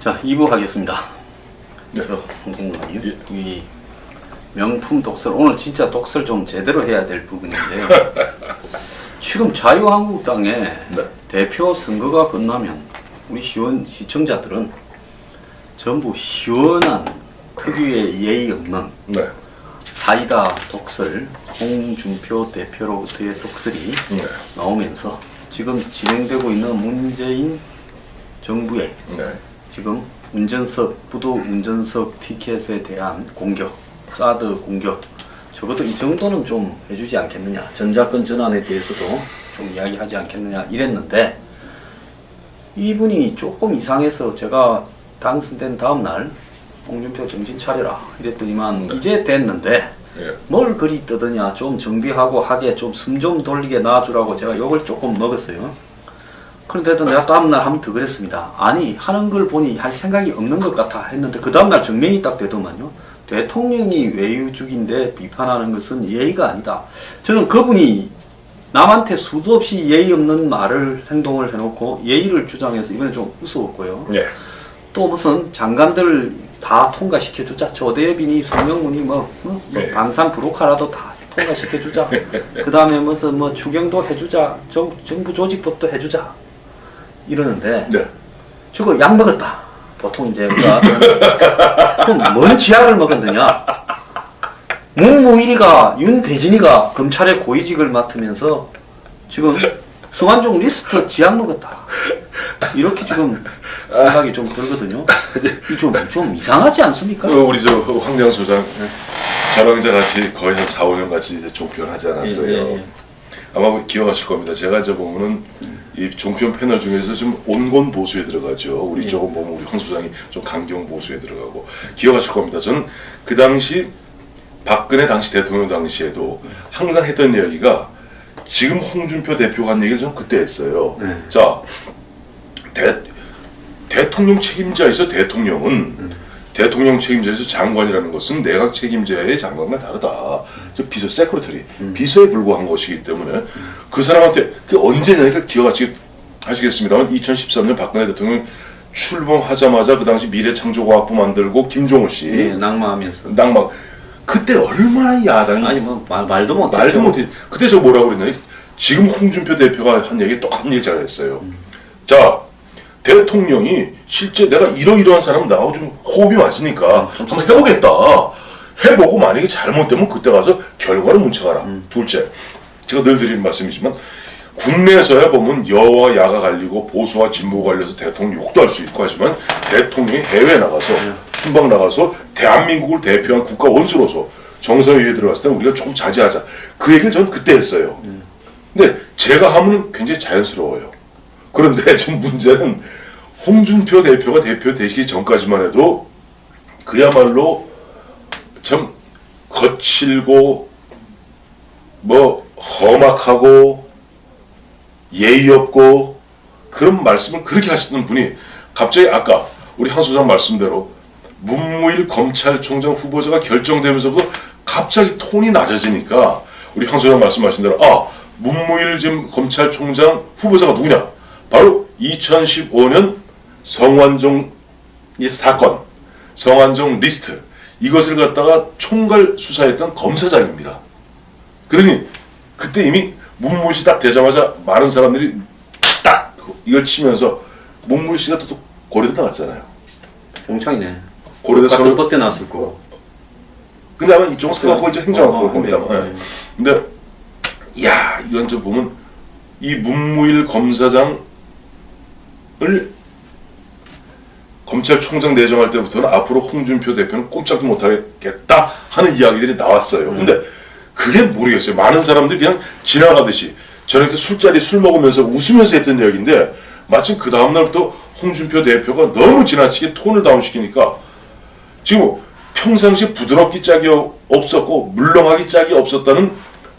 자, 2부 하겠습니다. 네. 홍콩님, 이 명품 독설, 오늘 진짜 독설 좀 제대로 해야 될 부분인데요. 지금 자유한국당의 네. 대표 선거가 끝나면 우리 시청자들은 전부 시원한 특유의 예의 없는 네. 사이다 독설, 홍준표 대표로부터의 독설이 네. 나오면서 지금 진행되고 있는 문재인 정부의 네. 지금 부도 운전석 티켓에 대한 공격, 사드 공격, 적어도 이 정도는 좀 해주지 않겠느냐, 전자권 전환에 대해서도 좀 이야기하지 않겠느냐 이랬는데, 이분이 조금 이상해서 제가 당선된 다음날 홍준표 정신 차려라 이랬더니만 이제 됐는데 예. 뭘 그리 떠드냐, 좀 정비하고 하게 좀 숨 좀 돌리게 놔주라고 제가 욕을 조금 먹었어요. 그런데도 내가 다음날 한번 더 그랬습니다. 아니, 하는 걸 보니 할 생각이 없는 것 같아 했는데 그 다음날 정명이 딱 되더만요. 대통령이 외유죽인데 비판하는 것은 예의가 아니다. 저는 그분이 남한테 수도 없이 예의 없는 말을, 행동을 해놓고 예의를 주장해서 이번에 좀 무서웠고요. 예. 또 무슨 장관들 다 통과시켜주자. 조대빈이, 송영문이 네. 방산 브로카라도 다 통과시켜주자. 그 다음에 무슨 추경도 해주자. 정부 조직법도 해주자. 이러는데 네. 저거 약 먹었다. 보통 이제 우리가 그럼 뭔 지약을 먹었느냐. 문무일이가, 윤대진이가 검찰의 고위직을 맡으면서 지금 성완종 리스트 지약 먹었다. 이렇게 지금 생각이 좀 들거든요. 좀 이상하지 않습니까? 우리 황량 소장 저랑 이제 같이 거의 한 4, 5년 같이 이제 종편 하지 않았어요. 예. 아마 기억하실 겁니다. 제가 이제 보면은 이 종편 패널 중에서 좀 온건 보수에 들어가죠. 우리 쪽은 보면 우리 황 소장이 좀 강경 보수에 들어가고, 기억하실 겁니다. 저는 그 당시 박근혜 당시 대통령 당시에도 항상 했던 이야기가, 지금 홍준표 대표가 한 얘기를 저는 그때 했어요. 자, 대통령 책임자에서 대통령은 대통령 책임자에서 장관이라는 것은 내각 책임자의 장관과 다르다. 비서 세크레터리, 비서에 불과한 것이기 때문에 그 사람한테 그 언제냐니까 기억하시겠습니다만 2013년 박근혜 대통령 출범하자마자 그 당시 미래창조과학부 만들고 김종우 씨 낙마하면서 그때 얼마나 야당이 아니 말도 못했죠. 말도 못해. 그때 저 뭐라고 그랬나요? 지금 홍준표 대표가 한 얘기 똑같은 얘기 제가 했어요. 자, 대통령이 실제 내가 이러이러한 사람 나하고 좀 호흡이 맞으니까 한번 해보겠다. 해보고 만약에 잘못되면 그때 가서 결과를 문책하라. 둘째, 제가 늘 드리는 말씀이지만 국내에서야 보면 여와 야가 갈리고 보수와 진보가 갈려서 대통령 욕도 할 수 있고 하지만, 대통령이 해외에 나가서 순방 나가서 대한민국을 대표한 국가 원수로서 정상회의에 들어갔을 때 우리가 조금 자제하자. 그 얘기를 저는 그때 했어요. 근데 제가 하면 굉장히 자연스러워요. 그런데 지금 문제는 홍준표 대표가 대표 되시기 전까지만 해도 그야말로 참 거칠고 험악하고 예의 없고 그런 말씀을 그렇게 하시던 분이 갑자기 아까 우리 한 소장 말씀대로 문무일 검찰총장 후보자가 결정되면서부터 갑자기 톤이 낮아지니까, 우리 한 소장 말씀하신 대로 문무일 지금 검찰총장 후보자가 누구냐? 바로 2015년 성완종 사건, 성완종 리스트, 이것을 갖다가 총괄 수사했던 검사장입니다. 그러니 그때 이미 문무일 씨 딱 되자마자 많은 사람들이 딱 이걸 치면서, 문무일 씨가 또 고려대 나갔잖아요. 공창이네. 고려대 같은 법대 나왔을 거고. 근데 아마 이쪽은 사과하고 이제 행정학과 갈 겁니다. 근데 야, 이건 좀 보면 이 문무일 검사장을 검찰총장 내정할 때부터는 앞으로 홍준표 대표는 꼼짝도 못하겠다 하는 이야기들이 나왔어요. 근데 그게 모르겠어요. 많은 사람들이 그냥 지나가듯이 저녁에 술자리 술 먹으면서 웃으면서 했던 이야기인데, 마침 그 다음날부터 홍준표 대표가 너무 지나치게 톤을 다운시키니까 지금 평상시 부드럽기 짝이 없었고 물렁하기 짝이 없었다는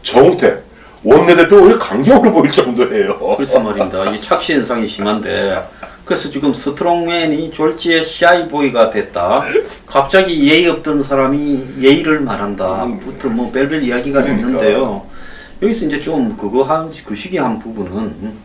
정우택 원내대표가 오히려 강경으로 보일 정도예요. 글쎄 말입니다. 이 착시 현상이 심한데, 그래서 지금 스트롱맨이 졸지에 샤이보이가 됐다. 갑자기 예의 없던 사람이 예의를 말한다. 부터 별별 이야기가 있는데요. 여기서 이제 좀 그 시기 한 부분은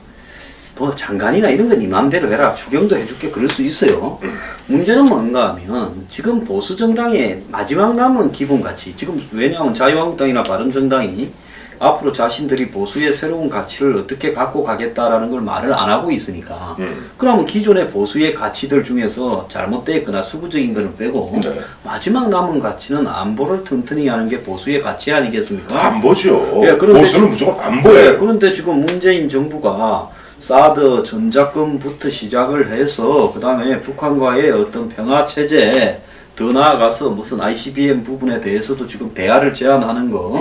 뭐 장관이나 이런 건 네 마음대로 해라. 추경도 해줄게. 그럴 수 있어요. 문제는 뭔가 하면 지금 보수 정당의 마지막 남은 기본 가치. 지금 왜냐하면 자유한국당이나 바른정당이 앞으로 자신들이 보수의 새로운 가치를 어떻게 갖고 가겠다라는 걸 말을 안 하고 있으니까 그러면 기존의 보수의 가치들 중에서 잘못되었거나 수구적인 거는 빼고 네. 마지막 남은 가치는 안보를 튼튼히 하는 게 보수의 가치 아니겠습니까? 안보죠. 예, 그런데 보수는 무조건 안보예요. 네, 그런데 지금 문재인 정부가 사드 전작권부터 시작을 해서 그 다음에 북한과의 어떤 평화 체제 더 나아가서 무슨 ICBM 부분에 대해서도 지금 대화를 제안하는 거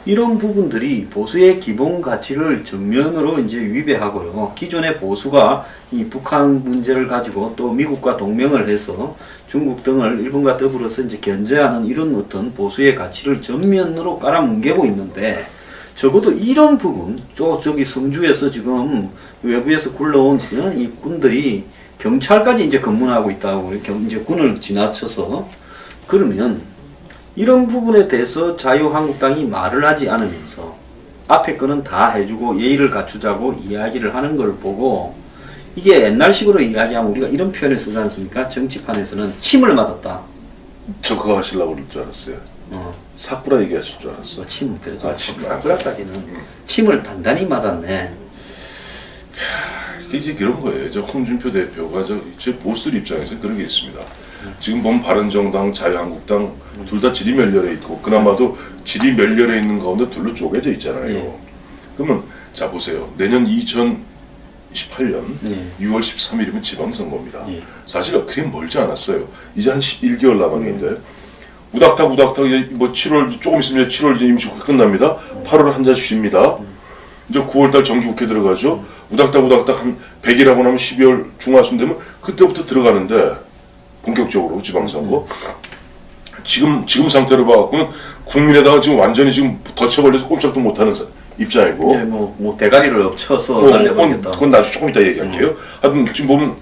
이런 부분들이 보수의 기본 가치를 정면으로 이제 위배하고요. 기존의 보수가 이 북한 문제를 가지고 또 미국과 동맹을 해서 중국 등을 일본과 더불어서 이제 견제하는 이런 어떤 보수의 가치를 전면으로 깔아뭉개고 있는데 적어도 이런 부분, 저기 성주에서 지금 외부에서 굴러온 이 군들이 경찰까지 이제 근무하고 있다고 이제 군을 지나쳐서 그러면 이런 부분에 대해서 자유한국당이 말을 하지 않으면서 앞에 거는 다 해주고 예의를 갖추자고 이야기를 하는 걸 보고 이게 옛날식으로 이야기하면 우리가 이런 표현을 쓰지 않습니까? 정치판에서는 침을 맞았다. 저 그거 하시려고 그럴 줄 알았어요. 사쿠라 얘기하실 줄 알았어. 침, 그래도 아, 침. 사쿠라까지는 침을 단단히 맞았네. 이게 이제 그런 거예요. 저 홍준표 대표가 제 보수들 입장에서 그런 게 있습니다. 지금 보면 바른정당, 자유한국당 둘 다 질이 멸렬해 있고 그나마도 질이 멸렬해 있는 가운데 둘로 쪼개져 있잖아요. 그러면 자 보세요. 내년 2018년 6월 13일이면 지방선거입니다. 사실 그리 멀지 않았어요. 이제 한 11개월 남았는데 우닥탁 이제 뭐 7월 조금 있으면 7월 이제 임시국회 끝납니다. 8월 한 달 쉽니다. 이제 9월달 정기국회 들어가죠. 우닥탁 한 100일하고 나면 12월 중하순 되면 그때부터 들어가는데 본격적으로 지방선거. 지금 상태로 봐갖고는 국민의당은 지금 완전히 지금 덫에 걸려서 꼼짝도 못하는 입장이고. 네, 뭐 대가리를 엎쳐서 날려버리겠다. 그건 나중에 조금 이따 얘기할게요. 하여튼 지금 보면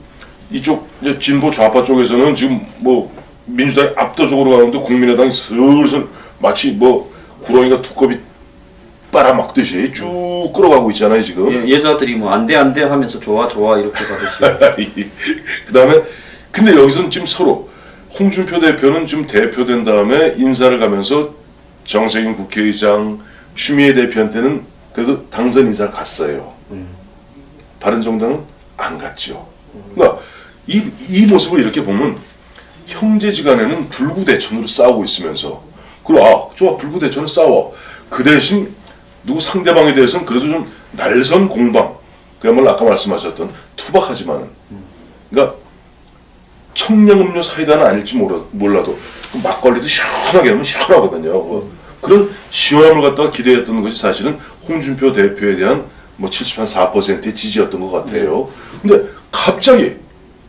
이쪽 이제 진보 좌파 쪽에서는 지금 뭐 민주당이 압도적으로 가는데 국민의당이 슬슬 마치 뭐 구렁이가 두꺼비 빨아먹듯이 쭉 끌어가고 있잖아요 지금. 여자들이 뭐 안돼 하면서 좋아 이렇게 가듯이. 그 다음에 근데 여기서는 지금 서로 홍준표 대표는 좀 대표된 다음에 인사를 가면서 정세균 국회의장, 추미애 대표한테는 그래도 당선 인사를 갔어요. 바른정당은 안 갔죠. 그러니까 이 모습을 이렇게 보면 형제지간에는 불구대천으로 싸우고 있으면서 그리고 좋아 불구대천을 싸워. 그 대신 누구 상대방에 대해서는 그래도 좀 날선 공방 그야말로 아까 말씀하셨던 투박하지만은 그러니까 청량음료 사이다는 아닐지 몰라도 막걸리도 시원하게 하면 시원하거든요. 그런 시원함을 갖다가 기대했던 것이 사실은 홍준표 대표에 대한 뭐 74%의 지지였던 것 같아요. 근데 갑자기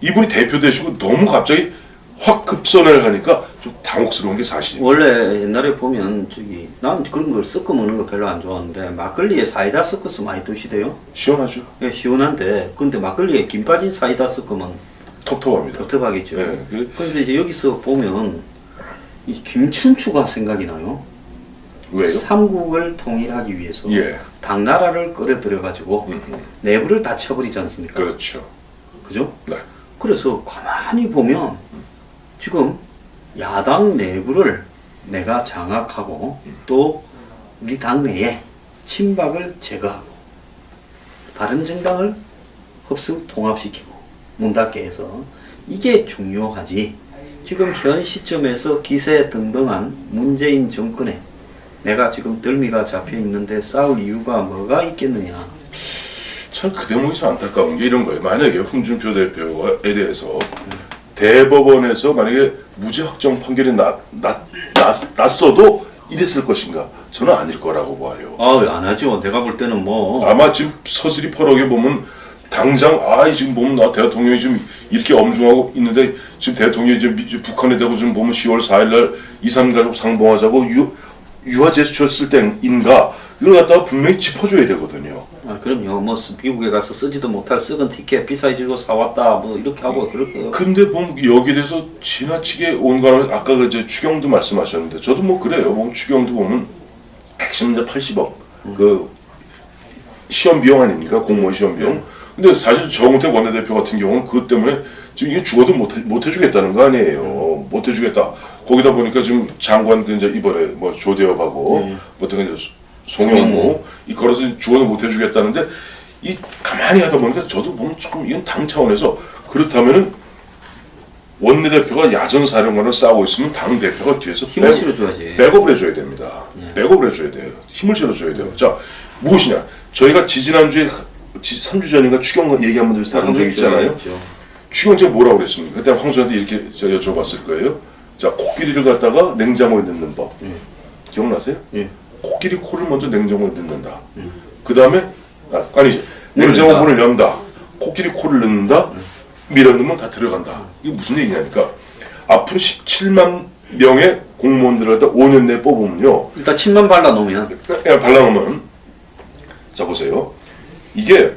이분이 대표 되시고 너무 갑자기 확 급선회를 하니까 좀 당혹스러운 게 사실이에요. 원래 옛날에 보면 난 그런 걸 섞어 먹는 거 별로 안 좋아하는데 막걸리에 사이다 섞어서 많이 드시대요. 시원하죠. 예, 시원한데 근데 막걸리에 김 빠진 사이다 섞으면 텁텁합니다. 텁텁하겠죠. 네, 그런데 이제 여기서 보면 이 김춘추가 생각이 나요. 왜요? 삼국을 통일하기 위해서 당나라를 끌어들여 가지고 내부를 다 쳐버리지 않습니까? 그렇죠. 그죠? 네. 그래서 가만히 보면 지금 야당 내부를 내가 장악하고 또 우리 당내에 친박을 제거하고 바른정당을 흡수 통합시키고 문 닫게 해서 이게 중요하지. 지금 현 시점에서 기세등등한 문재인 정권에 내가 지금 덜미가 잡혀 있는데 싸울 이유가 뭐가 있겠느냐. 참 그 대목에서 안타까운 게 이런 거예요. 만약에 홍준표 대표에 대해서 대법원에서 만약에 무죄 확정 판결이 났어도 이랬을 것인가? 저는 아닐 거라고 봐요. 안 하죠. 내가 볼 때는 뭐 아마 지금 서슬이 퍼럭에 보면 당장 지금 보면 대통령이 지금 이렇게 엄중하고 있는데 지금 대통령이 이제 북한에 대고 지금 보면 10월 4일날 이산 가족 상봉하자고 유화 제스처했을 때인가 이걸 갖다가 분명히 짚어줘야 되거든요. 그럼요. 뭐 미국에 가서 쓰지도 못할 썩은 티켓 비싸지고 사왔다 뭐 이렇게 하고 그럴 거예요. 근데 뭐 여기에 대해서 지나치게 온갖 아까 이제 추경도 말씀하셨는데 저도 뭐 그래요. 뭐 추경도 보면 핵심 이제 80억 그 시험 비용 아닙니까? 공무원 시험 비용 근데 사실 정우택 원내대표 같은 경우는 그것 때문에 지금 이게 죽어도 못 해주겠다는 거 아니에요. 못 해주겠다. 거기다 보니까 지금 장관 그 이제 이번에 뭐 조대엽하고 뭐 어떤 이제 송영무 이 걸어서 죽어도 못 해주겠다는데 이 가만히 하다 보니까 저도 보면 조금 이건 당 차원에서 그렇다면은 원내대표가 야전사령관을 싸우고 있으면 당 대표가 뒤에서 힘을 실어줘야지. 백업을 해줘야 됩니다. 백업을 해줘야 돼요. 힘을 실어줘야 돼요. 자 무엇이냐? 저희가 지지난주에 3주 전인가 추경 얘기 한번 드려서 다룬 적 있잖아요. 추경 제가 뭐라고 그랬습니까? 그때 황소한테 이렇게 제가 여쭤봤을 거예요. 자 코끼리를 갖다가 냉장고에 넣는 법 기억나세요? 코끼리 코를 먼저 냉장고에 넣는다. 그 다음에 아니지 냉장고 문을 연다. 코끼리 코를 넣는다. 밀어넣으면 다 들어간다. 이게 무슨 얘기냐니까 앞으로 17만 명의 공무원들을 갖다 5년 내에 뽑으면요. 일단 침만 발라놓으면. 발라놓으면 자 보세요. 이게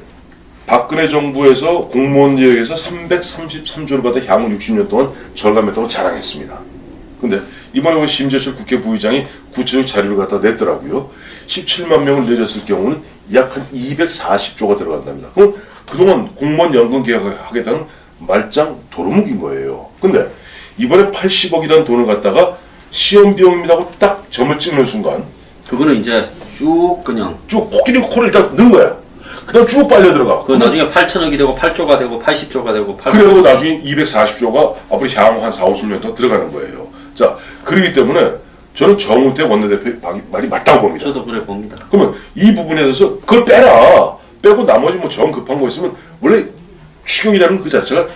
박근혜 정부에서 공무원 예역에서 333조를 받아 향후 60년 동안 절감했다고 자랑했습니다. 근데 이번에 심재철 국회 부의장이 구체적 자료를 갖다 냈더라고요. 17만 명을 내렸을 경우는 약 한 240조가 들어간답니다. 그럼 그동안 공무원 연금 계약을 하겠다는 말짱 도루묵인 거예요. 근데 이번에 80억이라는 돈을 갖다가 시험 비용입니다고 딱 점을 찍는 순간 그거는 이제 쭉 그냥 쭉 코끼리 코를 일단 넣은 거야. 그 다음 쭉 빨려 들어가. 그 나중에 8천억이 되고 8조가 되고 80조가 되고 그래도 나중에 240조가 앞으로 향후 한 4, 50년 더 들어가는 거예요. 자, 그렇기 때문에 저는 정우택 원내대표의 말이 맞다고 봅니다. 저도 그래 봅니다. 그러면 이 부분에 대해서 그걸 빼라. 빼고 나머지 뭐 정 급한 거 있으면 원래 추경이라는 그 자체가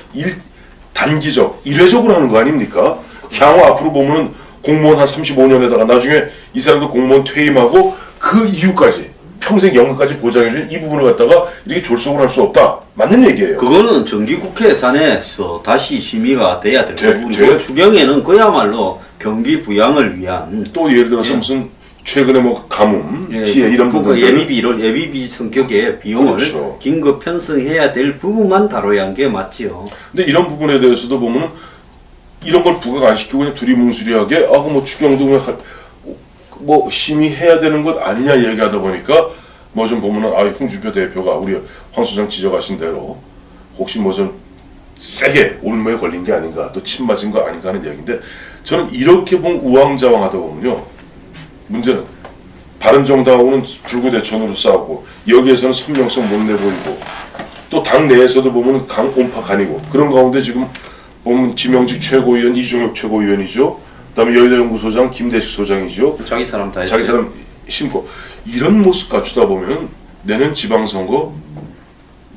단기적, 일회적으로 하는 거 아닙니까? 향후 앞으로 보면은 공무원 한 35년에다가 나중에 이 사람도 공무원 퇴임하고 그 이후까지 평생 연금까지 보장해주는 이 부분을 갖다가 이렇게 졸속으로 할 수 없다. 맞는 얘기예요. 그거는 정기국회 예산에서 다시 심의가 돼야 될 부분이고 추경에는 그야말로 경기 부양을 위한 또 예를 들어서 무슨 최근에 뭐 가뭄 피해 이런 부분 예비비 성격의 비용을 그렇죠. 긴급 편성해야 될 부분만 다뤄야 하는 게 맞지요. 근데 이런 부분에 대해서도 보면 이런 걸 부각 안 시키고 그냥 두리뭉술하게 뭐 추경도 그냥 뭐 심의해야 되는 것 아니냐 얘기하다 보니까 뭐 좀 보면은 홍준표 대표가 우리 황 소장 지적하신 대로 혹시 뭐 좀 세게 올무에 걸린 게 아닌가 또 침 맞은 거 아닌가 하는 얘기인데 저는 이렇게 보면 우왕좌왕하다 보면요 문제는 바른정당하고는 불구대천으로 싸우고 여기에서는 선명성 못 내보이고 또 당 내에서도 보면 온파 간이고 그런 가운데 지금 보면 지명직 최고위원 이종혁 최고위원이죠. 그다음에 여의도연구소장 김대식 소장이죠. 자기 사람 다 자기 사람 심고 이런 모습 갖추다 보면 내년 지방선거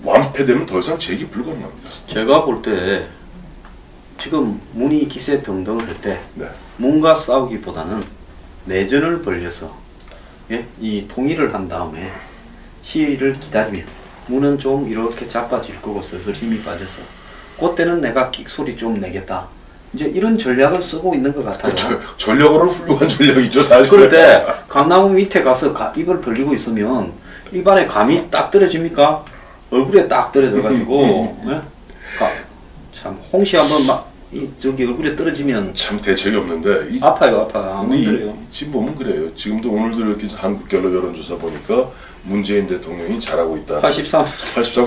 완패되면 더 이상 재기 불가능합니다. 제가 볼 때 지금 문희 기세 등등을 할 때 네. 뭔가 싸우기보다는 내전을 벌려서 이 통일을 한 다음에 시일을 기다리면 문은 좀 이렇게 자빠질 거고 슬슬 힘이 빠져서 그때는 내가 끽소리 좀 내겠다. 이제 이런 전략을 쓰고 있는 것 같아요. 전략으로 훌륭한 전략이죠 사실. 그런데 강나무 밑에 가서 입을 벌리고 있으면 입안에 감이 딱 떨어집니까? 얼굴에 딱 떨어져가지고 참 홍시 한번 막 저기 얼굴에 떨어지면 참 대책이 없는데 아파요. 안 힘들어요. 지금 보면 그래요. 지금도 오늘도 이렇게 한국갤럽 여론조사 보니까 문재인 대통령이 잘하고 있다. 83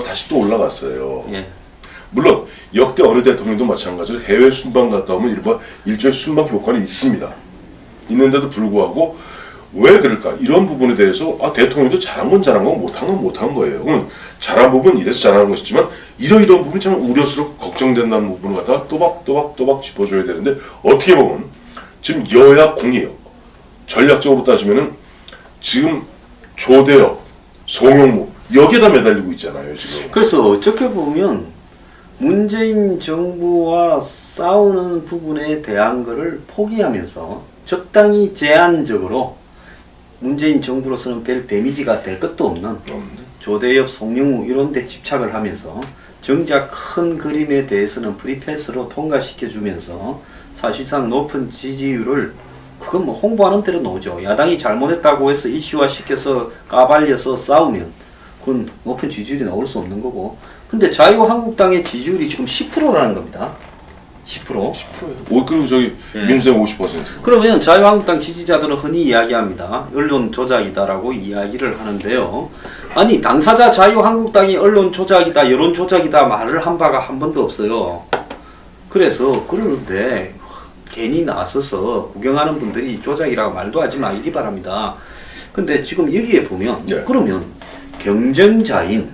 다시 또 올라갔어요. 예. 물론 역대 어느 대통령도 마찬가지로 해외 순방 갔다 오면 일종의 순방 효과는 있습니다. 있는데도 불구하고 왜 그럴까? 이런 부분에 대해서 대통령도 잘한 건 잘한 거고 못한 건 못한 거예요. 그러면 잘한 부분 이래서 잘하는 것이지만 이런 부분이 참 우려스럽고 걱정된다는 부분을 갖다가 또박 짚어줘야 되는데 어떻게 보면 지금 여야 공이에요. 전략적으로 따지면은 지금 조대엽, 송영무 여기에다 매달리고 있잖아요 지금. 그래서 어떻게 보면 문재인 정부와 싸우는 부분에 대한 것을 포기하면서 적당히 제한적으로 문재인 정부로서는 별 데미지가 될 것도 없는 조대엽, 송영무 이런 데 집착을 하면서 정작 큰 그림에 대해서는 프리패스로 통과시켜주면서 사실상 높은 지지율을 그건 뭐 홍보하는 대로 나오죠. 야당이 잘못했다고 해서 이슈화 시켜서 까발려서 싸우면 그건 높은 지지율이 나올 수 없는 거고 근데 자유한국당의 지지율이 지금 10%라는 겁니다. 10%. 10%예요. 그리고 저기 민주당 50%. 그러면 자유한국당 지지자들은 흔히 이야기합니다. 언론 조작이다라고 이야기를 하는데요. 아니 당사자 자유한국당이 언론 조작이다 여론 조작이다 말을 한 바가 한 번도 없어요. 그래서 그러는데 괜히 나서서 구경하는 분들이 조작이라고 말도 하지 마이기 바랍니다. 근데 지금 여기에 보면 네. 그러면 경쟁자인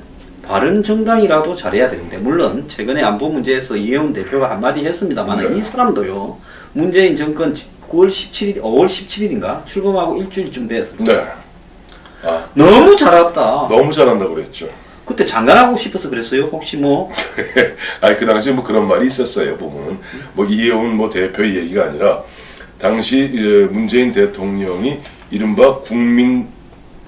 바른정당이라도 잘해야 되는데 물론 최근에 안보 문제에서 이해운 대표가 한마디 했습니다만 네. 이 사람도요 문재인 정권 9월 17일, 5월 17일인가 출범하고 일주일쯤 됐어요. 네. 아, 너무 잘했다. 너무 잘한다고 그랬죠. 그때 장관하고 싶어서 그랬어요? 혹시 뭐? 아니 그 당시 뭐 그런 말이 있었어요. 보면은 뭐 이해운 뭐 대표의 얘기가 아니라 당시 문재인 대통령이 이른바 국민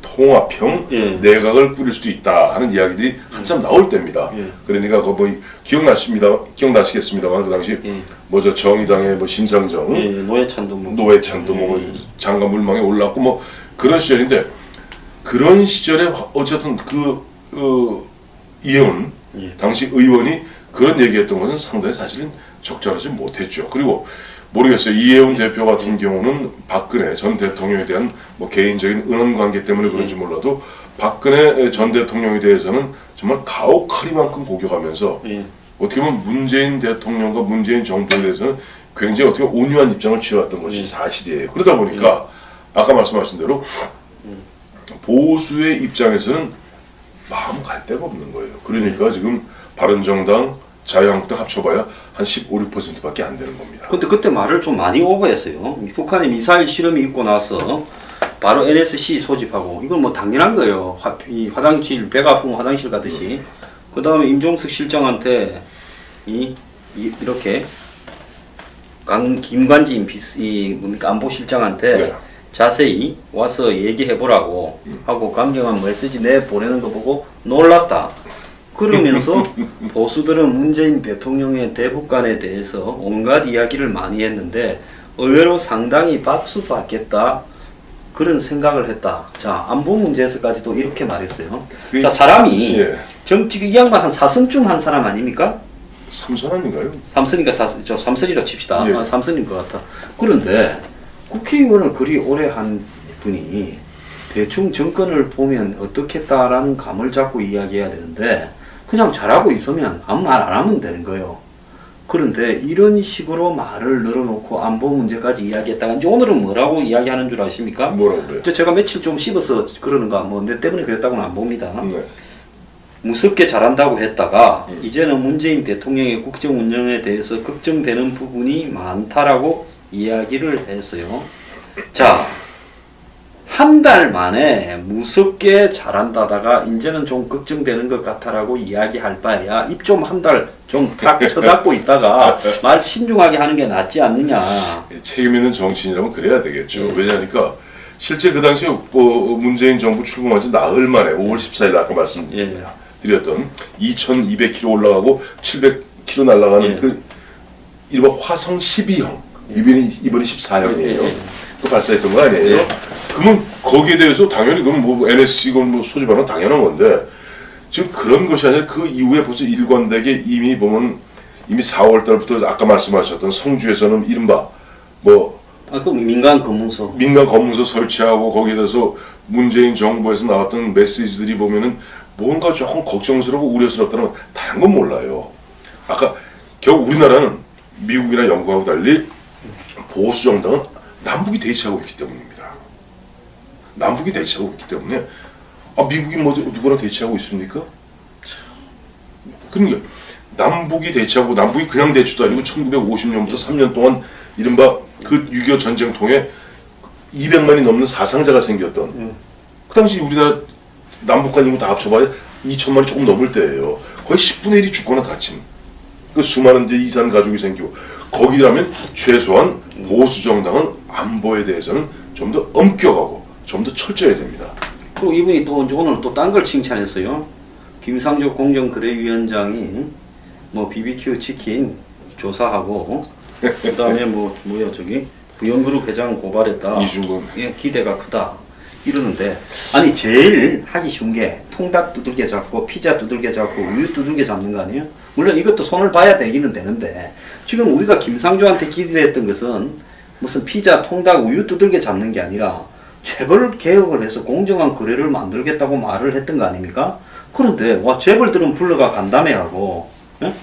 통합형 예. 내각을 꾸릴 수도 있다 하는 이야기들이 한참 나올 때입니다. 예. 그러니까 그 뭐 기억나시겠습니다만 그 당시 예. 뭐저 정의당의 뭐 심상정, 예, 노회찬도 뭐. 노회찬도 뭐 장관 물망에 올랐고 뭐 그런 시절인데 그런 시절에 어쨌든 이해운 예. 당시 의원이 그런 얘기했던 것은 상당히 사실은 적절하지 못했죠. 그리고 모르겠어요. 이해운 대표 같은 경우는 박근혜 전 대통령에 대한 뭐 개인적인 은원 관계 때문에 그런지 몰라도 박근혜 전 대통령에 대해서는 정말 가혹하리만큼 공격하면서 예. 어떻게 보면 문재인 대통령과 문재인 정부에 대해서는 굉장히 어떻게 보면 온유한 입장을 취해왔던 것이 사실이에요. 그러다 보니까 아까 말씀하신 대로 보수의 입장에서는 마음 갈 데가 없는 거예요. 그러니까 지금 바른정당, 자유한국당 합쳐봐야 한 15, 16%밖에 안 되는 겁니다. 근데 그때 말을 좀 많이 오버했어요. 북한의 미사일 실험이 있고 나서 바로 NSC 소집하고 이건 뭐 당연한 거예요. 이 화장실 배가 아프면 화장실 가듯이. 그 다음에 임종석 실장한테 이렇게 김관진 뭡니까 안보실장한테 네. 자세히 와서 얘기해 보라고 하고 강경한 메시지 내 보내는 거 보고 놀랐다. 그러면서 보수들은 문재인 대통령의 대북관에 대해서 온갖 이야기를 많이 했는데 의외로 상당히 박수 받겠다 그런 생각을 했다. 자 안보 문제에서까지도 이렇게 말했어요. 자 사람이 예. 정치 이 양반 한 4선쯤 한 사람 아닙니까? 삼선 아닌가요? 삼선이니까 저 삼선이라 칩시다. 예. 아, 삼선인 것 같아. 그런데 국회의원을 그리 오래 한 분이 대충 정권을 보면 어떻겠다라는 감을 잡고 이야기해야 되는데 그냥 잘하고 있으면 아무 말 안 하면 되는 거예요. 그런데 이런 식으로 말을 늘어놓고 안보 문제까지 이야기했다가 이제 오늘은 뭐라고 이야기하는 줄 아십니까? 뭐라고 그래요? 제가 며칠 좀 씹어서 그러는가 뭐 내 때문에 그랬다고는 안 봅니다. 네. 무섭게 잘한다고 했다가 이제는 문재인 대통령의 국정 운영에 대해서 걱정되는 부분이 많다라고 이야기를 했어요. 자, 한 달 만에 무섭게 잘한다다가 이제는 좀 걱정되는 것 같아라고 이야기할 바에야 입 좀 한 달 좀 딱 쳐닫고 있다가 말 신중하게 하는 게 낫지 않느냐. 책임 있는 정치인이라면 그래야 되겠죠. 왜냐하니까 실제 그 당시에 문재인 정부 출범한 지 나흘 만에 5월 14일 아까 말씀드렸던 2200km 올라가고 700km 날아가는 예. 그 이른바 화성 12형 이번이 14형이에요. 그 발사했던 거 아니에요? 예. 그러면 거기에 대해서 당연히 그건 뭐 NSC 이건 뭐 소집하는 건 당연한 건데 지금 그런 것이 아니라 그 이후에 벌써 일관되게 이미 보면 이미 4월 달부터 아까 말씀하셨던 성주에서는 이른바 뭐 그 민간 검문소. 민간 검문소 설치하고 거기에 대해서 문재인 정부에서 나왔던 메시지들이 보면은 뭔가 조금 걱정스럽고 우려스럽다는 건 다른 건 몰라요. 아까 결국 우리나라는 미국이나 영국하고 달리 보수 정당은 남북이 대치하고 있기 때문입니다. 남북이 대치하고 있기 때문에 미국이 뭐 누구랑 대치하고 있습니까? 그러니까 남북이 대치하고 남북이 그냥 대치도 아니고 1950년부터 3년 동안 이른바 그 6.25 전쟁 통해 200만이 넘는 사상자가 생겼던 그 당시 우리나라 남북한 인구 다 합쳐봐야 2천만이 조금 넘을 때예요. 거의 10분의 1이 죽거나 다친 그 수많은 이제 이산 가족이 생기고 거기라면 최소한 보수 정당은 안보에 대해서는 좀 더 엄격하고 좀 더 철저해야 됩니다. 그리고 이분이 또 오늘 또 딴 걸 칭찬했어요. 김상조 공정거래위원장이 뭐 BBQ 치킨 조사하고 그다음에 뭐야 저기 부영그룹 회장 고발했다. 이중근. 예, 기대가 크다. 이러는데 아니 제일 하기 쉬운 게 통닭 두들겨 잡고 피자 두들겨 잡고 우유 두들겨 잡는 거 아니에요? 물론 이것도 손을 봐야 되기는 되는데 지금 우리가 김상조한테 기대했던 것은 무슨 피자, 통닭, 우유 두들겨 잡는 게 아니라 재벌 개혁을 해서 공정한 거래를 만들겠다고 말을 했던 거 아닙니까? 그런데 와 재벌들은 불러가 간담회하고 예?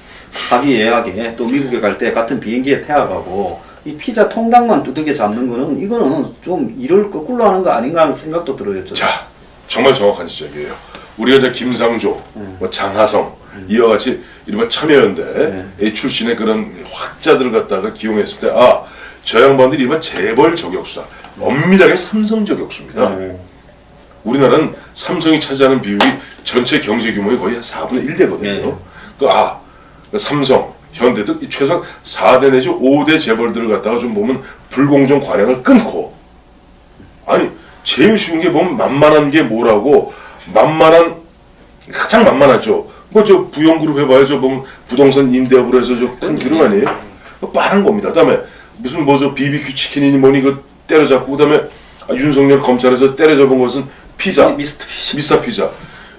화기애애하게 또 미국에 갈 때 같은 비행기에 태워가고 이 피자 통닭만 두들겨 잡는 거는 이거는 좀 일을 거꾸로 하는 거 아닌가 하는 생각도 들어요. 저는. 자, 정말 정확한 지적이에요. 우리가 이제 김상조, 뭐 장하성 이와 같이 이른바 참여연대 출신의 그런 학자들을 갖다가 기용했을 때, 아, 저 양반들이 이른바 재벌 저격수다. 엄밀하게 삼성 저격수입니다. 우리나라는 삼성이 차지하는 비율이 전체 경제 규모의 거의 한 4분의 1되거든요. 삼성, 현대 등 최소한 4대 내지 5대 재벌들을 갖다가 좀 보면 불공정 관행을 끊고, 아니 제일 쉬운 게 보면 만만한 게 뭐라고, 가장 만만하죠. 뭐 저 부영그룹 해봐요. 저 보면 부동산 임대업으로 해서 저 큰 기록 아니에요? 빠른 겁니다. 그다음에 무슨 뭐 저 BBQ 치킨이니 뭐니 그 때려잡고, 그다음에 윤석열 검찰에서 때려잡은 것은 피자, 미스터 피자.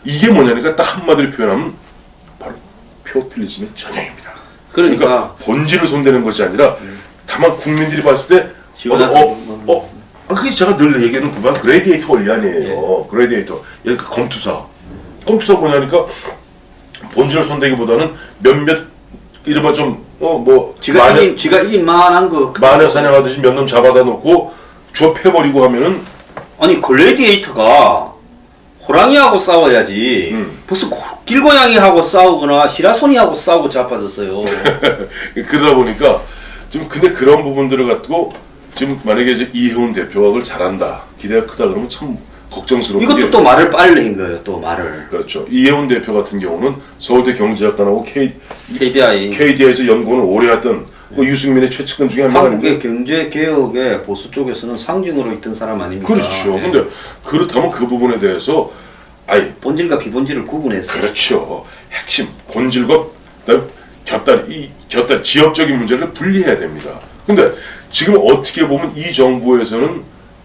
이게 뭐냐니까 딱 한마디로 표현하면 바로 표필리즘의 전형입니다. 그러니까 본질을 손대는 것이 아니라 다만 국민들이 봤을 때 그게 제가 늘 얘기하는 그만 그레디에이터 원리 아니에요. 그레디에이터. 그러니까 검투사 뭐냐니까 본질을 손대기보다는 몇몇 이른바 좀 지가 이길 만한 거 마녀 사냥하듯이 몇 놈 잡아다 놓고 줘 패버리고 하면은, 아니 글래디에이터가 호랑이하고 싸워야지 무슨 길고양이하고 싸우거나 시라소니하고 싸우고 자빠졌어요. 그러다 보니까 좀 근데 그런 부분들을 갖고 지금 만약에 이제 이혜훈 대표가 그걸 잘한다, 기대가 크다 그러면 참 걱정스러운 게, 이것도 또 말을 빨리 한 거예요. 또 말을. 그렇죠. 이혜훈 대표 같은 경우는 서울대 경제학관하고 KDI에서 연구원을 오래 했던 그 유승민의 최측근 중에 한 명 아닙니까? 한국의 경제개혁의 보수 쪽에서는 상징으로 있던 사람 아닙니까? 그렇죠. 근데 그렇다면 그 부분에 대해서 본질과 비본질을 구분해서. 그렇죠. 핵심 본질과 곁다리 지역적인 문제를 분리해야 됩니다. 근데 지금 어떻게 보면 이 정부에서는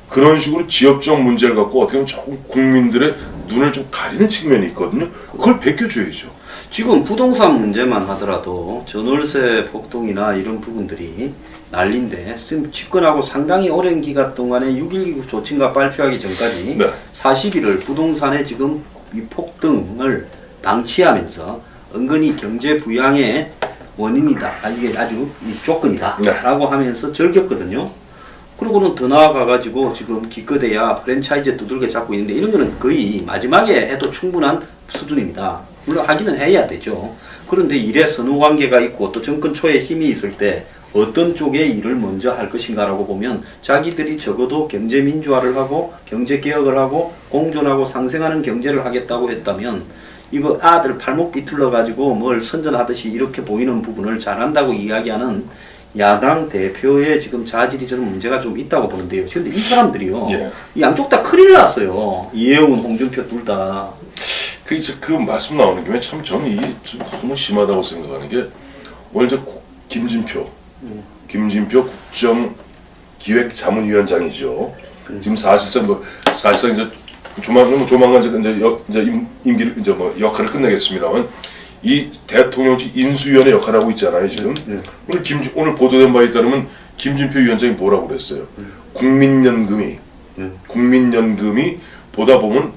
그런 식으로 지역적 문제를 갖고 어떻게 보면 조금 국민들의 눈을 좀 가리는 측면이 있거든요. 그걸 베껴줘야죠. 지금 부동산 문제만 하더라도 전월세 폭등이나 이런 부분들이 난리인데, 지금 집권하고 상당히 오랜 기간 동안에 6.19 조치가 발표하기 전까지 40일을 부동산의 지금 이 폭등을 방치하면서 은근히 경제 부양의 원인이다, 이게 아주 조건이다 라고 하면서 즐겼거든요. 그러고는 더 나아가가지고 지금 기껏해야 프랜차이즈 두들겨 잡고 있는데, 이런 거는 거의 마지막에 해도 충분한 수준입니다. 물론 하기는 해야 되죠. 그런데 일에 선후관계가 있고 또 정권 초에 힘이 있을 때 어떤 쪽의 일을 먼저 할 것인가라고 보면, 자기들이 적어도 경제민주화를 하고 경제개혁을 하고 공존하고 상생하는 경제를 하겠다고 했다면, 이거 아들 팔목 비틀러 가지고 뭘 선전하듯이 이렇게 보이는 부분을 잘한다고 이야기하는 야당 대표의 지금 자질이 저는 문제가 좀 있다고 보는데요. 그런데 이 사람들이요, 이 양쪽 다 큰일 났어요. 이혜훈, 홍준표 둘 다. 그 말씀 나오는 김에 참 저는 이게 좀 너무 심하다고 생각하는 게, 오늘 저 김진표 국정기획자문위원장이죠. 지금 사실상 이제 조만간 이제 임기를 이제 역할을 끝내겠습니다만, 이 대통령직 인수위원회 역할을 하고 있잖아요 지금. 오늘 보도된 바에 따르면 김진표 위원장이 뭐라고 그랬어요? 국민연금이 보다 보면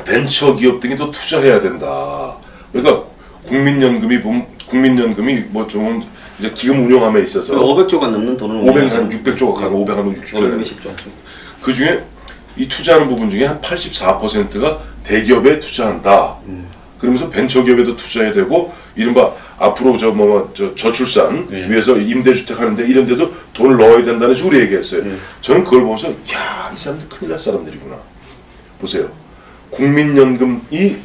벤처기업 등에 더 투자해야 된다. 그러니까 국민연금이 뭐 좀 이제 기금 운영함에 있어서 500조가 넘는 돈을 600조가 가고 560조. 그 중에 이 투자하는 부분 중에 한 84%가 대기업에 투자한다. 그러면서 벤처기업에도 투자해야 되고, 이른바 앞으로 저출산 위해서 임대주택 하는데 이런 데도 돈을 넣어야 된다는 식으로 얘기했어요. 저는 그걸 보면서 야, 이 사람들 큰일 날 사람들이구나. 보세요. 국민연금이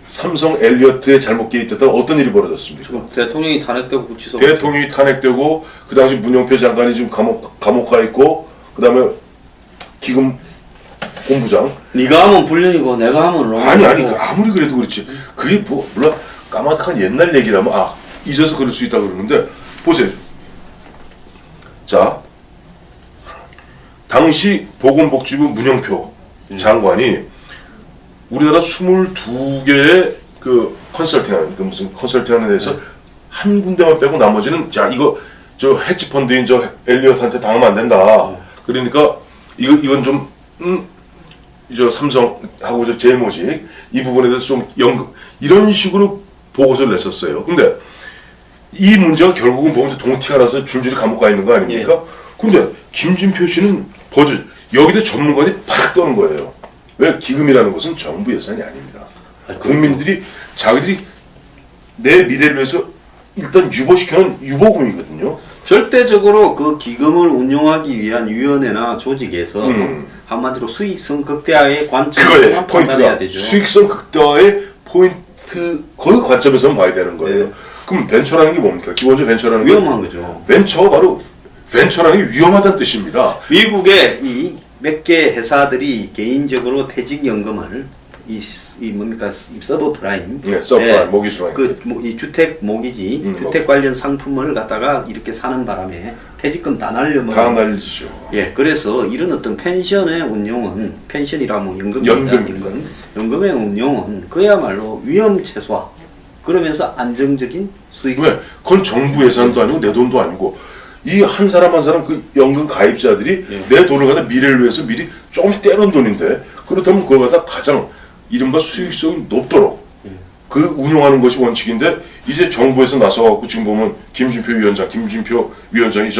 삼성 엘리어트에 잘못 개입됐다가 어떤 일이 벌어졌습니까? 대통령이 탄핵되고 구치소. 대통령이 탄핵되고 그 당시 문영표 장관이 지금 감옥 가 있고, 그 다음에 기금 본부장. 네가 하면 불륜이고 내가 하면 아니 아무리 그래도 그렇지. 그게 뭐 물론 까마득한 옛날 얘기라면 잊어서 그럴 수 있다 그러는데, 보세요. 자, 당시 보건복지부 문영표 장관이 우리나라 22개의 그 컨설팅하는 무슨 컨설팅하는 데서 한 군데만 빼고 나머지는 자 이거 저 헤지펀드인 저 엘리엇한테 당하면 안 된다. 그러니까 이건 좀 저 삼성하고 저 제일모직 이 부분에 대해서 좀 연금 이런 식으로 보고서를 냈었어요. 근데 이 문제가 결국은 보면 동티가 나서 줄줄이 감옥 가 있는 거 아닙니까? 예. 근데 김진표 씨는 여기다 전문가들이 팍 떠는 거예요. 왜? 기금이라는 것은 정부 예산이 아닙니다. 국민들이 자기들이 내 미래를 위해서 일단 유보시켜놓은 유보금이거든요. 절대적으로 그 기금을 운용하기 위한 위원회나 조직에서 한마디로 수익성 극대화의 관점을 그거에 판단해야 포인트가 되죠. 수익성 극대화의 포인트 그 관점에서만 봐야 되는 거예요. 네. 그럼 벤처라는 게 뭡니까? 기본적으로 벤처라는 게 위험한 거죠. 벤처가 바로 벤처라는 게 위험하다는 뜻입니다. 미국의 이 몇 개 회사들이 개인적으로 퇴직연금을 이 뭡니까 이 서브프라임, 네, 서브프라임, 모기지 프라임. 이 주택 모기지, 주택 모기. 관련 상품을 갖다가 이렇게 사는 바람에 퇴직금 다 날려먹는. 다 날리죠. 예, 그래서 이런 어떤 펜션의 운용은 펜션이라면 연금입니다. 연금의 운용은 그야말로 위험 최소화. 그러면서 안정적인 수익. 왜? 그건 정부 예산도 아니고 내 돈도 아니고 이 한 사람 한 사람 그 연금 가입자들이 예. 내 돈을 갖다 미래를 위해서 미리 조금씩 떼놓은 돈인데 그렇다면 그걸 갖다 가장 이른바 수익성이 높도록 그 운용하는 것이 원칙인데 이제 정부에서 나서갖고 지금 보면 김진표 위원장이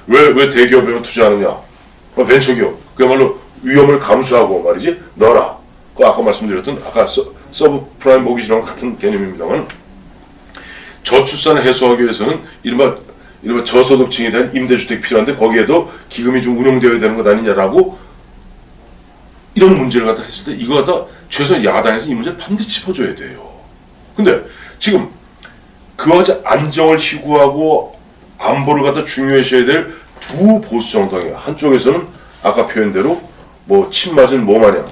왜 대기업에만 투자하느냐 벤처기업 그야말로 위험을 감수하고 말이지 넣어라 그 아까 말씀드렸던 아까 서브프라임 모기지랑 같은 개념입니다만 저출산을 해소하기 위해서는 이른바 저소득층에 대한 임대주택이 필요한데 거기에도 기금이 좀 운용되어야 되는 것 아니냐라고 이런 문제를 갖다 했을 때 이거 갖다 최소한 야당에서 이 문제를 반드시 짚어줘야 돼요. 근데 지금 그와 같이 안정을 희구하고 안보를 갖다 중요시해야 될 두 보수 정당이에요. 한쪽에서는 아까 표현대로 뭐 침 맞은 뭐 마냥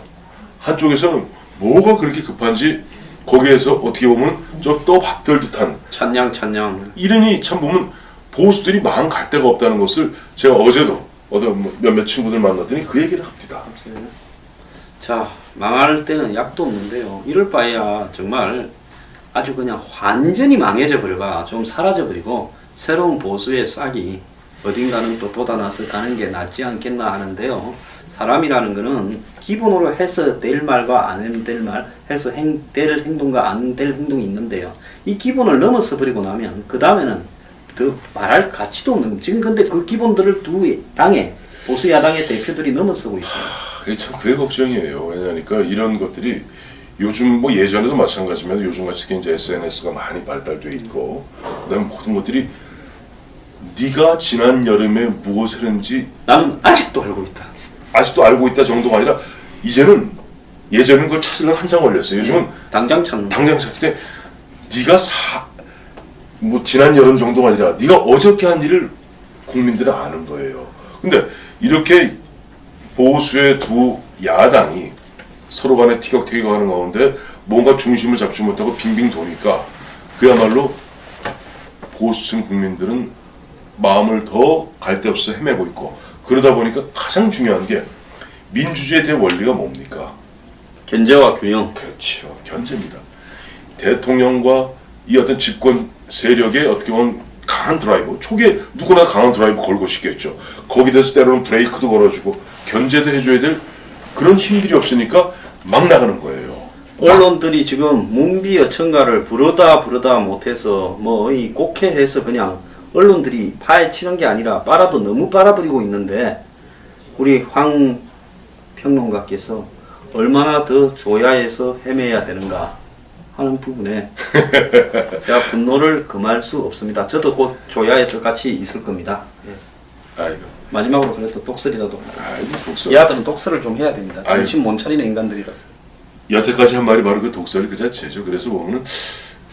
한쪽에서는 뭐가 그렇게 급한지 거기에서 어떻게 보면 좀 떠받들 듯한 찬양. 이러니 참 보면 보수들이 마음 갈 데가 없다는 것을 제가 어제도 몇몇 친구들 만났더니 그 얘기를 합니다. 자, 망할 때는 약도 없는데요. 이럴 바에야 정말 아주 그냥 완전히 망해져 버려가 좀 사라져 버리고 새로운 보수의 싹이 어딘가는 또 돋아나서 가는 게 낫지 않겠나 하는데요. 사람이라는 거는 기본으로 해서 될 말과 안 될 말, 해서 될 행동과 안 될 행동이 있는데요. 이 기본을 넘어서 버리고 나면 그 다음에는 더 말할 가치도 없는 지금 근데 그 기본들을 두 당의 보수 야당의 대표들이 넘어서고 있어요. 이게 참 그게 걱정이에요. 왜냐하니까 이런 것들이 요즘 뭐 예전에도 마찬가지면 요즘같이 이제 SNS가 많이 발달돼 있고 그다음에 모든 것들이 네가 지난 여름에 무엇을 했는지 나는 아직도 알고 있다. 아직도 알고 있다 정도가 아니라 이제는 예전엔 그걸 찾으려고 한참 걸렸어요. 요즘은 당장 찾는. 당장 찾기 때문에 네가 뭐 지난 여름 정도가 아니라 네가 어저께 한 일을 국민들은 아는 거예요. 근데 이렇게 보수의 두 야당이 서로 간에 티격태격하는 가운데 뭔가 중심을 잡지 못하고 빙빙 도니까 그야말로 보수층 국민들은 마음을 더 갈 데 없어 헤매고 있고 그러다 보니까 가장 중요한 게 민주주의의 대원리가 뭡니까? 견제와 균형. 그렇죠. 견제입니다. 대통령과 이 어떤 집권 세력의 어떻게 보면 강한 드라이브, 초기에 누구나 강한 드라이브 걸고 싶겠죠. 거기에 대해서 때로는 브레이크도 걸어주고 견제도 해줘야 될 그런 힘들이 없으니까 막 나가는 거예요. 언론들이 지금 문비어천가를 부르다 못해서 뭐 이 곡해해서 그냥 언론들이 파헤치는 게 아니라 빨아도 너무 빨아버리고 있는데 우리 황 평론가께서 얼마나 더 조야해서 헤매야 되는가 하는 부분에 제가 분노를 금할 수 없습니다. 저도 곧 조야해서 같이 있을 겁니다. 예. 아이고. 마지막으로 그래도 독설이라도. 아이고 독설. 야들은 독설을 좀 해야 됩니다. 아이고. 정신 못 차리는 인간들이라서. 여태까지 한 말이 바로 그 독설이 그 자체죠. 그래서 보면은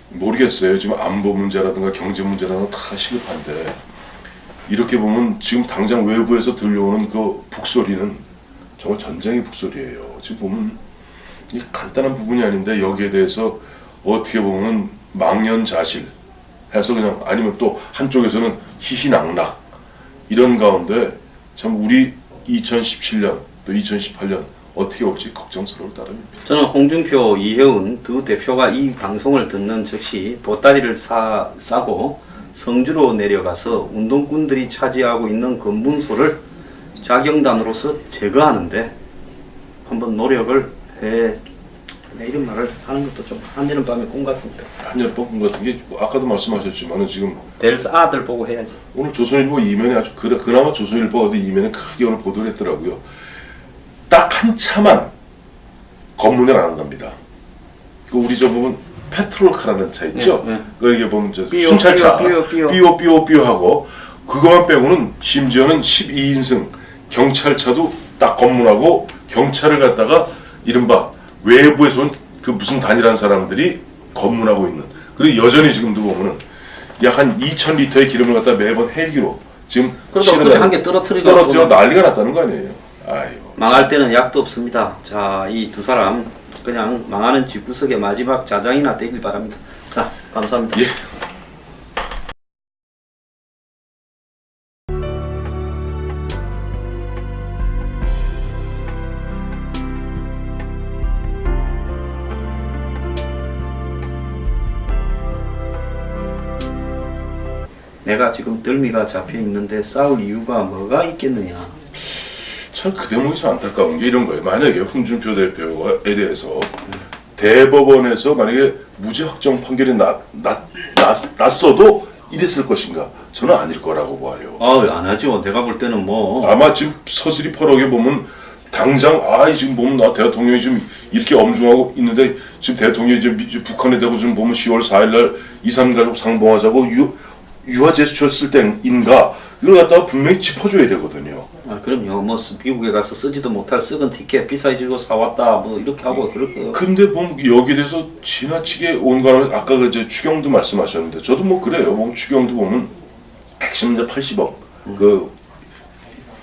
모르겠어요. 지금 안보 문제라든가 경제 문제라든가 다 시급한데 이렇게 보면 지금 당장 외부에서 들려오는 그 북소리는 정말 전쟁의 북소리예요. 지금 보면 이 간단한 부분이 아닌데 여기에 대해서 어떻게 보면 망연자실 해서 그냥 아니면 또 한쪽에서는 희희낙락 이런 가운데 참 우리 2017년 또 2018년 어떻게 올지 걱정스러울 따름입니다. 저는 홍준표, 이혜훈 두 대표가 이 방송을 듣는 즉시 보따리를 싸고 성주로 내려가서 운동꾼들이 차지하고 있는 검문소를 자경단으로서 제거하는데 한번 노력을 해. 이런 말을 하는 것도 좀 한여름밤의 꿈 같습니다. 한여름밤 같은 게 아까도 말씀하셨지만은 지금 될 아들 보고 해야지. 오늘 조선일보 이면에 아주 그나마 조선일보가 어디 이면에 크게 오늘 보도를 했더라고요. 딱 한차만 검문을 안 한답니다. 그 우리 저 보면 페트롤카라는 차 있죠? 네, 네. 그 이게 보면 저 삐오, 순찰차 삐오. 삐오 하고 그것만 빼고는 심지어는 12인승 경찰차도 딱 검문하고 경찰을 갖다가 이른바 외부에서 온 그 무슨 단이라는 사람들이 검문하고 있는. 그리고 여전히 지금도 보면은 약 한 2,000리터의 기름을 갖다 매번 헬기로 지금 그러다 엊그제 한 개 떨어뜨리고 난리가 났다는 거 아니에요. 아유. 망할 때는 약도 없습니다. 자, 이 두 사람 그냥 망하는 집구석의 마지막 자장이나 되길 바랍니다. 자, 감사합니다. 예. 내가 지금 덜미가 잡혀 있는데 싸울 이유가 뭐가 있겠느냐? 참 그 대목이 참 안타까운 게 이런 거예요. 만약에 홍준표 대표에 대해서 대법원에서 만약에 무죄 확정 판결이 났어도 이랬을 것인가? 저는 아닐 거라고 봐요. 안 하죠. 내가 볼 때는 뭐 아마 지금 서슬이 퍼럭에 보면 당장 지금 보면 나 대통령이 지금 이렇게 엄중하고 있는데 지금 대통령이 이제 북한에 대고 지금 보면 10월 4일날 2.3 가족 상봉하자고 유화 제스처를 때인가 이걸 갖다가 분명히 짚어줘야 되거든요. 그럼요. 뭐 미국에 가서 쓰지도 못할 썩은 티켓 비싸지고 사왔다 뭐 이렇게 하고 그럴 거예요. 근데 뭐 여기에 대해서 지나치게 온갖 아까 그 이제 추경도 말씀하셨는데 저도 뭐 그래요. 뭐 추경도 보면 핵심 이제 80억 그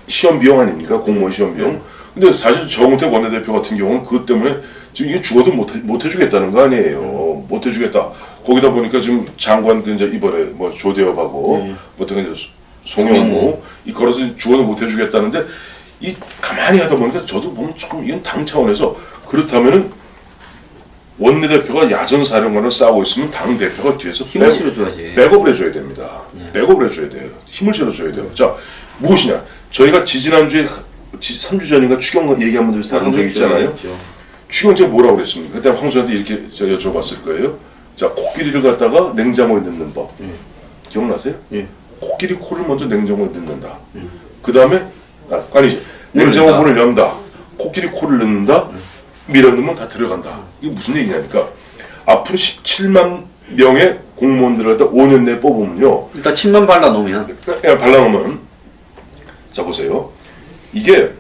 시험 비용 아닙니까? 공무원 시험 비용. 근데 사실 정우택 원내대표 같은 경우는 그것 때문에 지금 이게 죽어도 못 해주겠다는 거 아니에요. 못 해주겠다. 거기다 보니까 지금 장관 그 이제 이번에 뭐 조대엽하고 뭐 어떤 이제 송영무 이 걸어서 죽어도 못 해주겠다는데 이 가만히 하다 보니까 저도 보면 조금 이건 당 차원에서 그렇다면은 원내대표가 야전사령관을 싸우고 있으면 당 대표가 뒤에서 힘을 실어줘야지. 백업을 해줘야 됩니다. 백업을 해줘야 돼요. 힘을 실어줘야 돼요. 자 무엇이냐? 저희가 지난주에 3주 전인가 추경 얘기 한번 드려서 다룬 적 있잖아요. 추경 제가 뭐라고 그랬습니까? 그때 황소한테 이렇게 제가 여쭤봤을 거예요. 자 코끼리를 갖다가 냉장고에 넣는 법 기억나세요? 예. 코끼리 코를 먼저 냉장고에 넣는다. 그 다음에 아니지 냉장고 문을 연다. 코끼리 코를 넣는다. 밀어 넣으면 다 들어간다. 이게 무슨 얘기냐니까 앞으로 17만 명의 공무원들을 갖다 5년 내에 뽑으면요. 일단 침만 발라놓으면 발라놓으면 자 보세요. 이게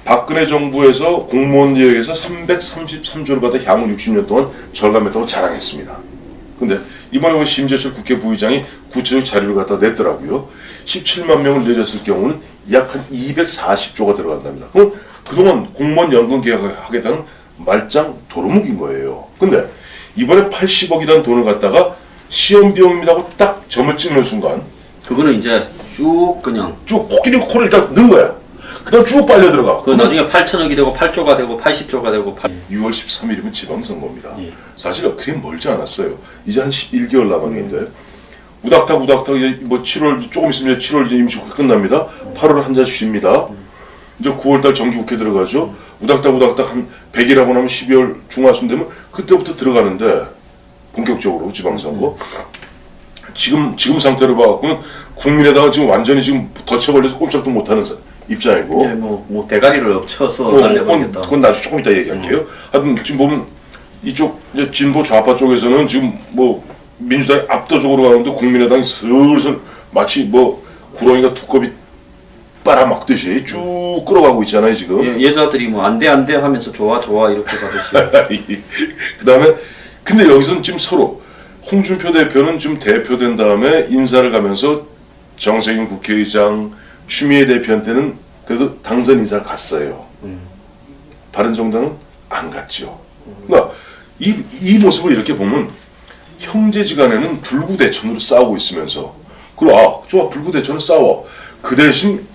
박근혜 정부에서 공무원 예역에서 333조를 받아 향후 60년 동안 절감했다고 자랑했습니다. 근데 이번에 심재철 국회 부의장이 구체적 자료를 갖다 냈더라고요. 17만 명을 내렸을 경우는 약 한 240조가 들어간답니다. 그럼 그동안 공무원 연금 계약하겠다는 말짱 도루묵인 거예요. 근데 이번에 80억이라는 돈을 갖다가 시험 비용입니다 하고 딱 점을 찍는 순간 그거는 이제 쭉 그냥 쭉 코끼리 코를 일단 넣은 거야. 그 다음 쭉 빨려 들어가. 그 나중에 8천억이 되고 8조가 되고 80조가 되고 6월 13일이면 지방선거입니다. 예. 사실 그리 멀지 않았어요. 이제 한 11개월 남았는데 우닥탁 이제 뭐 7월 조금 있으면 7월 이제 임시국회 끝납니다. 8월 한 달 쉽니다. 이제 9월달 정기국회 들어가죠. 우닥탁 한 100일하고 나면 12월 중하순 되면 그때부터 들어가는데 본격적으로 지방선거. 지금 상태로 봐갖고는 국민에다가 지금 완전히 지금 덫에 걸려서 꼼짝도 못하는 입장이고. 예, 뭐 대가리를 엎쳐서 날려버리겠다. 그건 나중에 조금 이따 얘기할게요. 하여튼 지금 보면 이쪽 이제 진보 좌파 쪽에서는 지금 뭐 민주당이 압도적으로 가는데 국민의당이 슬슬 마치 뭐 구렁이가 두꺼비 빨아먹듯이 쭉 끌어가고 있잖아요 지금. 여자들이 뭐 안돼 하면서 좋아 이렇게 가듯이. 그 다음에 근데 여기서는 지금 서로 홍준표 대표는 좀 대표된 다음에 인사를 가면서 정세균 국회의장, 추미애 대표한테는 그래도 당선 인사를 갔어요. 바른정당은 안 갔죠. 그러니까 이 모습을 이렇게 보면 형제지간에는 불구대천으로 싸우고 있으면서 그리고 좋아 불구대천을 싸워. 그 대신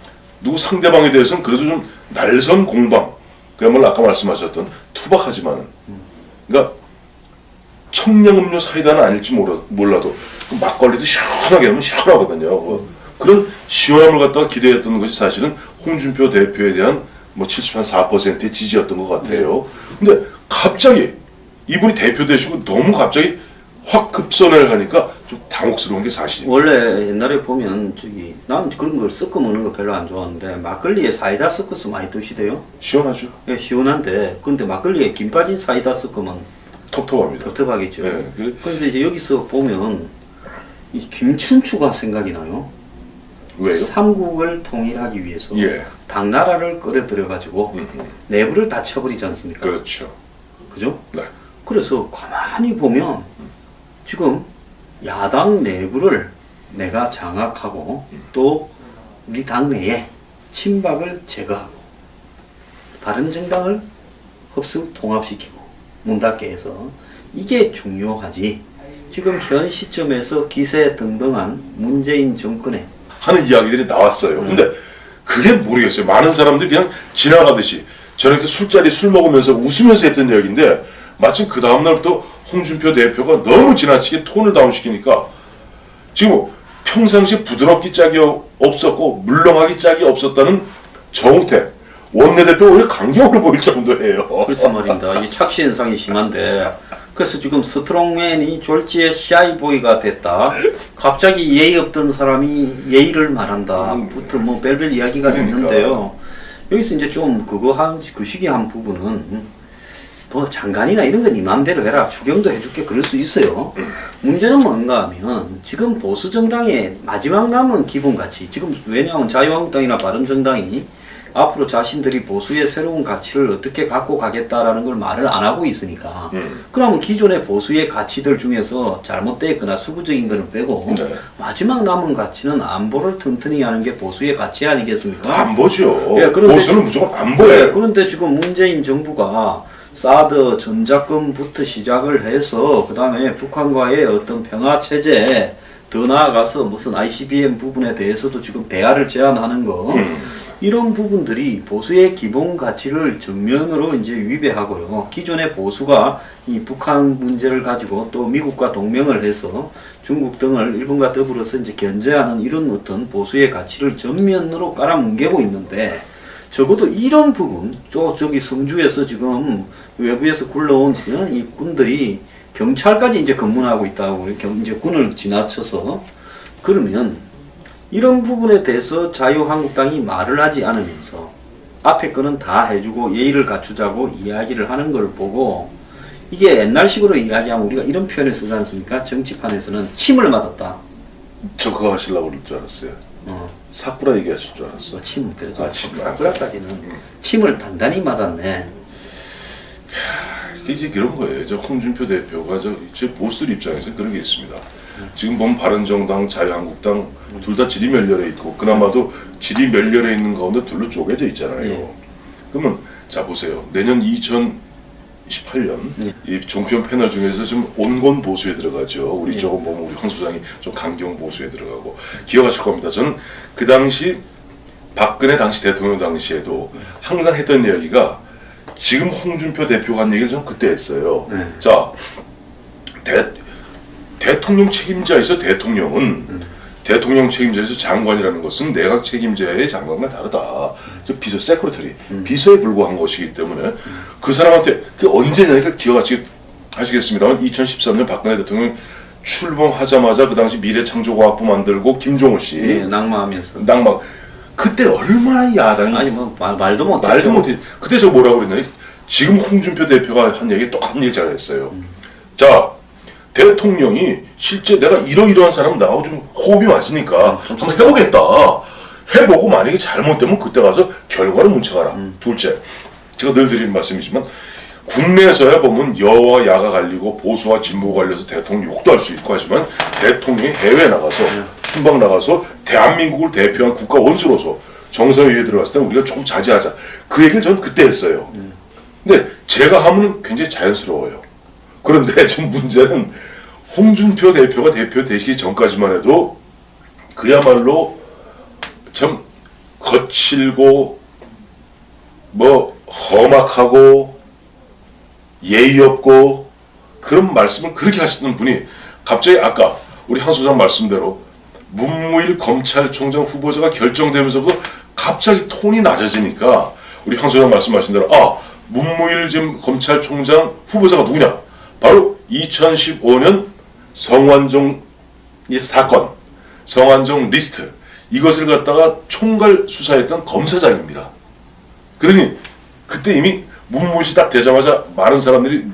누구 상대방에 대해서는 그래도 좀 날선 공방 그야말로 아까 말씀하셨던 투박하지만은 그러니까 청량음료 사이다는 아닐지 몰라도 그 막걸리도 시원하게 하면 시원하거든요. 그런 시원함을 갖다가 기대했던 것이 사실은 홍준표 대표에 대한 뭐 74%의 지지였던 것 같아요. 근데 갑자기 이분이 대표 되시고 너무 갑자기 확 급선회를 하니까 좀 당혹스러운 게 사실입니다. 원래 옛날에 보면 난 그런 걸 섞어 먹는 거 별로 안 좋아하는데 막걸리에 사이다 섞어서 많이 드시대요. 시원하죠. 예, 시원한데 근데 막걸리에 김 빠진 사이다 섞으면 텁텁합니다. 텁텁하겠죠. 예, 그런데 이제 여기서 보면 이 김춘추가 생각이 나요. 왜요? 삼국을 통일하기 위해서 예. 당나라를 끌어들여 가지고 내부를 다 쳐버리지 않습니까? 그렇죠. 그죠? 네. 그래서 가만히 보면 지금 야당 내부를 내가 장악하고 또 우리 당내에 친박을 제거하고 바른정당을 흡수 통합시키고 문 닫게 해서 이게 중요하지. 지금 현 시점에서 기세등등한 문재인 정권에 하는 이야기들이 나왔어요. 근데 그게 모르겠어요. 많은 사람들이 그냥 지나가듯이 저녁에 술자리 술 먹으면서 웃으면서 했던 이야기인데 마침 그 다음날부터 홍준표 대표가 너무 지나치게 톤을 다운시키니까 지금 평상시 부드럽기 짝이 없었고 물렁하기 짝이 없었다는 정우택 원내대표가 오히려 강경으로 보일 정도예요. 글쎄 말입니다. 이 착시 현상이 심한데 그래서 지금 스트롱맨이 졸지에 샤이보이가 됐다. 갑자기 예의 없던 사람이 예의를 말한다. 부터 뭐 별별 이야기가 그러니까. 있는데요. 여기서 이제 좀 그 시기 한 부분은 뭐 장관이나 이런 건 네 맘대로 해라. 추경도 해줄게. 그럴 수 있어요. 문제는 뭔가 하면 지금 보수정당의 마지막 남은 기본가치 지금 왜냐하면 자유한국당이나 바른정당이 앞으로 자신들이 보수의 새로운 가치를 어떻게 갖고 가겠다라는 걸 말을 안 하고 있으니까 그러면 기존의 보수의 가치들 중에서 잘못되었거나 수구적인 거는 빼고 네. 마지막 남은 가치는 안보를 튼튼히 하는 게 보수의 가치 아니겠습니까? 안 보죠. 예, 그런데 보수는 무조건 안 보여요. 네, 그런데 지금 문재인 정부가 사드 전작권부터 시작을 해서 그 다음에 북한과의 어떤 평화 체제 더 나아가서 무슨 ICBM 부분에 대해서도 지금 대화를 제안하는 거 이런 부분들이 보수의 기본 가치를 정면으로 이제 위배하고요. 기존의 보수가 이 북한 문제를 가지고 또 미국과 동맹을 해서 중국 등을 일본과 더불어서 이제 견제하는 이런 어떤 보수의 가치를 전면으로 깔아뭉개고 있는데 적어도 이런 부분, 저기 성주에서 지금 외부에서 굴러온 이 군들이 경찰까지 이제 근무하고 있다고 이제 군을 지나쳐서 그러면 이런 부분에 대해서 자유한국당이 말을 하지 않으면서 앞에 거는 다 해주고 예의를 갖추자고 이야기를 하는 걸 보고 이게 옛날식으로 이야기하면 우리가 이런 표현을 쓰지 않습니까? 정치판에서는 침을 맞았다. 저 그거 하시려고 그럴 줄 알았어요. 사쿠라 얘기하실 줄 알았어. 침, 그래도 아, 침. 사쿠라까지는 침을 단단히 맞았네. 이게 이제 그런 거예요. 저 홍준표 대표가 제 보수들 입장에서 그런 게 있습니다. 지금 보면 바른정당, 자유한국당 둘 다 질이 멸렬해 있고 그나마도 질이 멸렬해 있는 가운데 둘로 쪼개져 있잖아요. 그러면 자 보세요. 내년 2018년 이 종편 패널 중에서 좀 온건 보수에 들어가죠. 우리 조금 보면 우리 황 소장이 좀 강경 보수에 들어가고 기억하실 겁니다. 저는 그 당시 박근혜 당시 대통령 당시에도 항상 했던 이야기가 지금 홍준표 대표가 한 얘기를 저는 그때 했어요. 자, 대통령 책임자에서 대통령은 대통령 책임자에서 장관이라는 것은 내각 책임자의 장관과 다르다. 비서 세크레터리, 비서에 불과한 것이기 때문에 그 사람한테 그 언제냐니까 기억하시겠습니다만 2013년 박근혜 대통령 출범하자마자 그 당시 미래창조과학부 만들고 김종우 씨 낙마하면서 그때 얼마나 야당이 아니 뭐 말도 못했죠. 말도 못해. 그때 저 뭐라고 그랬나요? 지금 홍준표 대표가 한 얘기 똑같은 얘기 제가 했어요. 자, 대통령이 실제 내가 이러이러한 사람 나하고 좀 호흡이 맞으니까 한번 해보겠다. 해보고 만약에 잘못되면 그때 가서 결과를 뭉쳐가라. 둘째, 제가 늘 드리는 말씀이지만 국내에서야 보면 여와 야가 갈리고 보수와 진보가 갈려서 대통령 욕도 할 수 있고 하지만 대통령이 해외에 나가서 순방 나가서 대한민국을 대표한 국가 원수로서 정상회의에 들어갔을 때 우리가 조금 자제하자. 그 얘기를 저는 그때 했어요. 근데 제가 하면 굉장히 자연스러워요. 그런데 지금 문제는 홍준표 대표가 대표 되시기 전까지만 해도 그야말로 참 거칠고 뭐 험악하고 예의 없고 그런 말씀을 그렇게 하시던 분이 갑자기 아까 우리 한 소장 말씀대로 문무일 검찰총장 후보자가 결정되면서부터 갑자기 톤이 낮아지니까 우리 황 소장 말씀하신 대로 문무일 지금 검찰총장 후보자가 누구냐? 바로 2015년 성완종 사건, 성완종 리스트 이것을 갖다가 총괄 수사했던 검사장입니다. 그러니 그때 이미 문무일 씨 딱 되자마자 많은 사람들이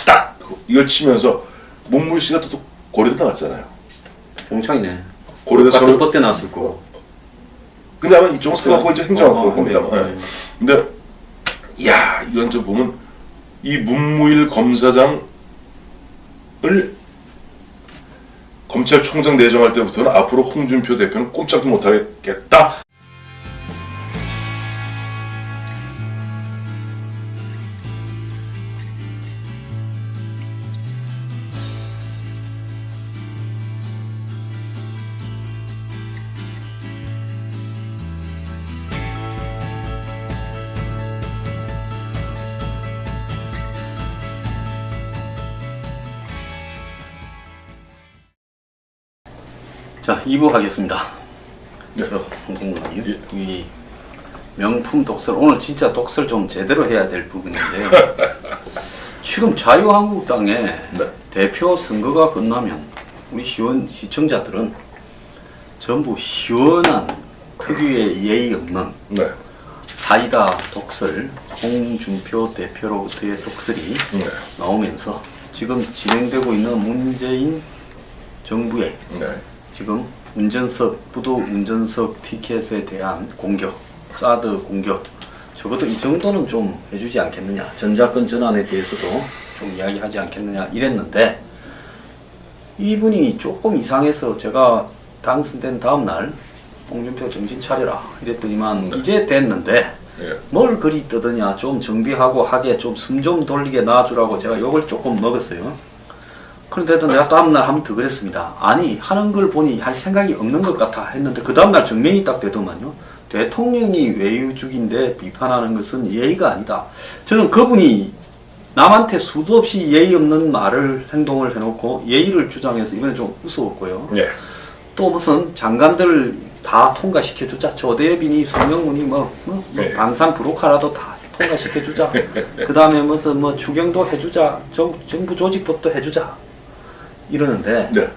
딱 이걸 치면서 문무일 씨가 또 고려대 나갔잖아요. 공창이네. 고려대 같은 서울. 법대 나왔을 거고. 근데 아마 이쪽은 사갖고 이제 행정학 그럴 겁니다. 네. 근데 야 이건 좀 보면 이 문무일 검사장을 검찰총장 내정할 때부터는 앞으로 홍준표 대표는 꼼짝도 못하겠다. 자, 2부 하겠습니다. 네. 홍콩님, 예. 이 명품 독설, 오늘 진짜 독설 좀 제대로 해야 될 부분인데요. 지금 자유한국당의 네. 대표 선거가 끝나면 우리 시청자들은 전부 시원한 특유의 예의 없는 네. 사이다 독설, 홍준표 대표로부터의 독설이 네. 나오면서 지금 진행되고 있는 문재인 정부의 네. 지금 부도 운전석 티켓에 대한 공격, 사드 공격, 적어도 이 정도는 좀 해주지 않겠느냐, 전자권 전환에 대해서도 좀 이야기하지 않겠느냐 이랬는데, 이분이 조금 이상해서 제가 당선된 다음날 홍준표 정신 차려라 이랬더니만 이제 됐는데 예. 뭘 그리 떠드냐, 좀 정비하고 하게 좀 숨 좀 돌리게 놔주라고 제가 욕을 조금 먹었어요. 그런데도 내가 다음날 한번 더 그랬습니다. 아니, 하는 걸 보니 할 생각이 없는 것 같아 했는데 그 다음날 정명이 딱 되더만요. 대통령이 외유죽인데 비판하는 것은 예의가 아니다. 저는 그분이 남한테 수도 없이 예의 없는 말을, 행동을 해놓고 예의를 주장해서 이번에 좀 무서웠고요. 예. 또 무슨 장관들 다 통과시켜주자. 조대빈이 송영문이 네. 방산 브로카라도 다 통과시켜주자. 그 다음에 무슨 추경도 해주자. 정부 조직법도 해주자. 이러는데 네.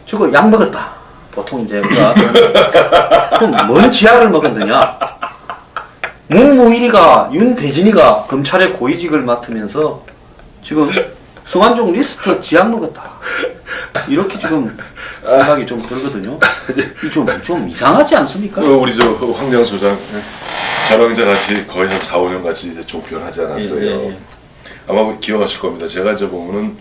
저거 약 먹었다. 보통 이제 우리가 그럼 뭔 지약을 먹었느냐? 문무일이가, 윤대진이가 검찰의 고위직을 맡으면서 지금 성완종 리스트 지약 먹었다. 이렇게 지금 생각이 좀 들거든요. 좀 이상하지 않습니까? 우리 저 황량 소장 저랑자 같이 거의 한 4, 5년 같이 이제 종편하지 않았어요. 예. 아마 기억하실 겁니다. 제가 이제 보면은